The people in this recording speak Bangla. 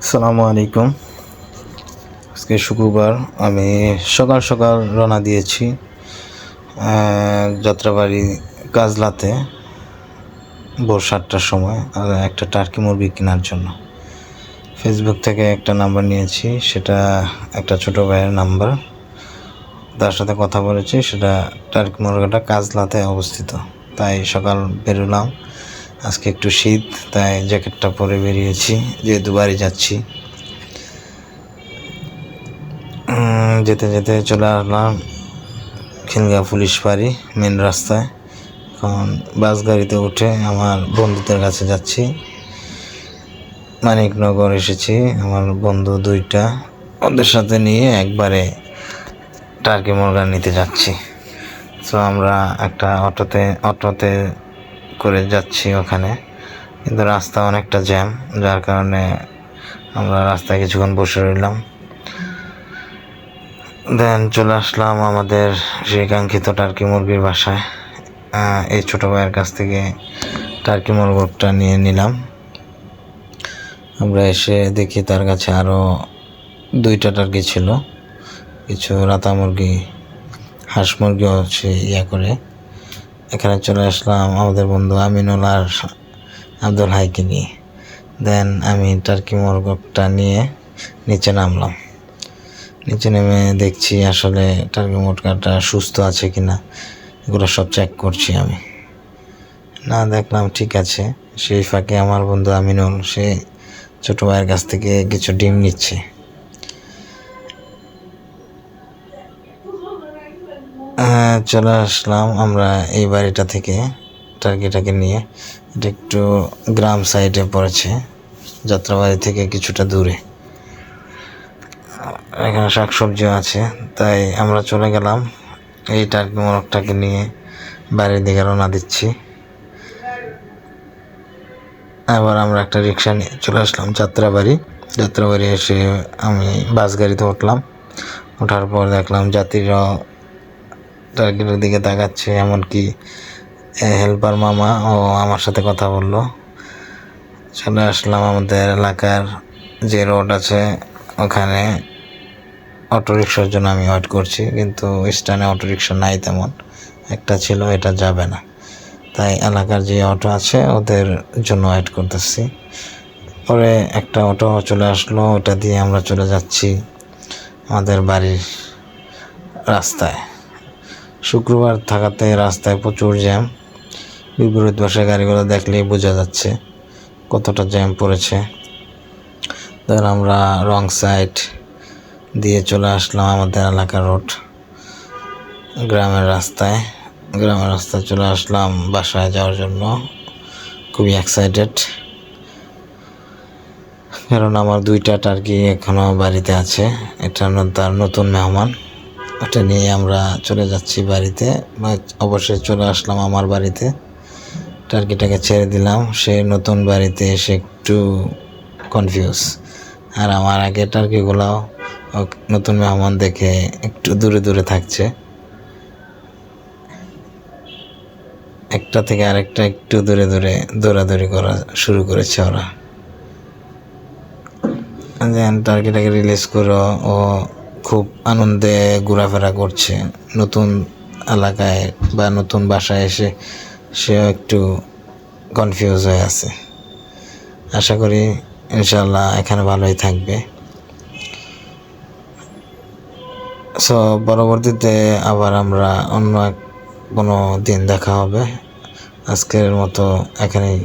আসসালামু আলাইকুম। আজকে শুক্রবার, আমি সকাল সকাল রওনা দিয়েছি যাত্রাবাড়ি কাজলাতে ভোর 7টার সময় একটা টার্কি মুরগি কেনার জন্য। ফেসবুক থেকে একটা নাম্বার নিয়েছি, সেটা একটা ছোটো ভাইয়ের নাম্বার। তার সাথে কথা বলেছি, সেটা টার্কি মুরগিটা কাজলাতে অবস্থিত। তাই সকাল বেরোলাম। আজকে একটু শীত, তাই জ্যাকেটটা পরে বেরিয়েছি, যেহেতু বাড়ি যাচ্ছি। যেতে যেতে চলে আসলাম খিলগাঁও পুলিশ ফাঁড়ি মেন রাস্তায়। এখন বাস গাড়িতে উঠে আমার বন্ধুদের কাছে যাচ্ছি। মানিকনগর এসেছি, আমার বন্ধু দুইটা, ওদের সাথে নিয়ে একবারে টার্কি মুরগা নিতে যাচ্ছি। তো আমরা একটা অটোতে করে যাচ্ছি ওখানে, কিন্তু রাস্তা অনেকটা জ্যাম, যার কারণে আমরা রাস্তায় কিছুক্ষণ বসে রইলাম। দেন চলে আসলাম আমাদের সেই কাঙ্ক্ষিত টার্কি মুরগির বাসায়। এই ছোটো ভাইয়ের কাছ থেকে টার্কি মুরগিটা নিয়ে নিলাম। আমরা এসে দেখি তার কাছে আরও 2টা টার্কি ছিল, কিছু রাতা মুরগি, হাঁস মুরগিও সে করে। এখানে চলে আসলাম আমাদের বন্ধু আমিনুল আর আব্দুল হাইকে নিয়ে। দেন আমি টার্কি মুরগিটা নিয়ে নিচে নামলাম। নিচে নেমে দেখছি আসলে টার্কি মুরগাটা সুস্থ আছে কিনা, এগুলো সব চেক করছি আমি। না, দেখলাম ঠিক আছে। সেই ফাঁকে আমার বন্ধু আমিনুল সে ছোটো ভাইয়ের কাছ থেকে কিছু ডিম নিচ্ছে। চলে আসলাম আমরা এই বাড়িটা থেকে টার্কিটাকে নিয়ে। এটা একটু গ্রাম সাইডে পড়েছে, যাত্রাবাড়ি থেকে কিছুটা দূরে। এখানে শাকসবজিও আছে, তাই আমরা চলে গেলাম এই টার্কি মোরগটাকে নিয়ে বাড়ির দিকে রওনা দিচ্ছি। এবার আমরা একটা রিক্সা নিয়ে চলে আসলাম যাত্রাবাড়ি এসে আমি বাস গাড়িতে উঠলাম। ওঠার পর দেখলাম যাত্রীরাও টার্কিটার দিকে তাকাচ্ছে, এমনকি হেল্পার মামা ও আমার সাথে কথা বললো। চলে আসলাম আমাদের এলাকার যে রোড আছে ওখানে। অটোরিকশার জন্য আমি ওয়েট করছি, কিন্তু স্ট্যান্ডে অটোরিকশা নাই তেমন, একটা ছিল, এটা যাবে না। তাই এলাকার যে অটো আছে ওদের জন্য ওয়েট করতেছি। পরে একটা অটো চলে আসলো, ওটা দিয়ে আমরা চলে যাচ্ছি আমাদের বাড়ির রাস্তায়। শুক্রবার থাকাতে রাস্তায় প্রচুর জ্যাম, বিপরীত পাশের গাড়িগুলো দেখলেই বোঝা যাচ্ছে কতটা জ্যাম পড়েছে। ধর আমরা রং সাইড দিয়ে চলে আসলাম আমাদের এলাকার রোড, গ্রামের রাস্তায় চলে আসলাম বাসায় যাওয়ার জন্য। খুবই এক্সাইটেড, কারণ আমার 2টা টার্কি এখনও বাড়িতে আছে। এটা তার নতুন মেহমান, ওটা নিয়ে আমরা চলে যাচ্ছি বাড়িতে। অবশ্যই চলে আসলাম আমার বাড়িতে, টার্কিটাকে ছেড়ে দিলাম। সে নতুন বাড়িতে এসে একটু কনফিউজ, আর আমার আগে টার্কিগুলাও নতুন মেহমান দেখে একটু দূরে দূরে থাকছে। একটা থেকে আরেকটা একটু দূরে দূরে দৌড়াদৌড়ি করা শুরু করেছে ওরা। টার্কিটাকে রিলিজ করে ও খুব আনন্দে ঘোরাফেরা করছে নতুন এলাকায় বা নতুন বাসায় এসে। সেও একটু কনফিউজ হয়ে আছে। আশা করি ইনশাল্লাহ এখানে ভালোই থাকবে। সো পরবর্তীতে আবার আমরা অন্য কোনো দিন দেখা হবে। আজকের মতো এখানেই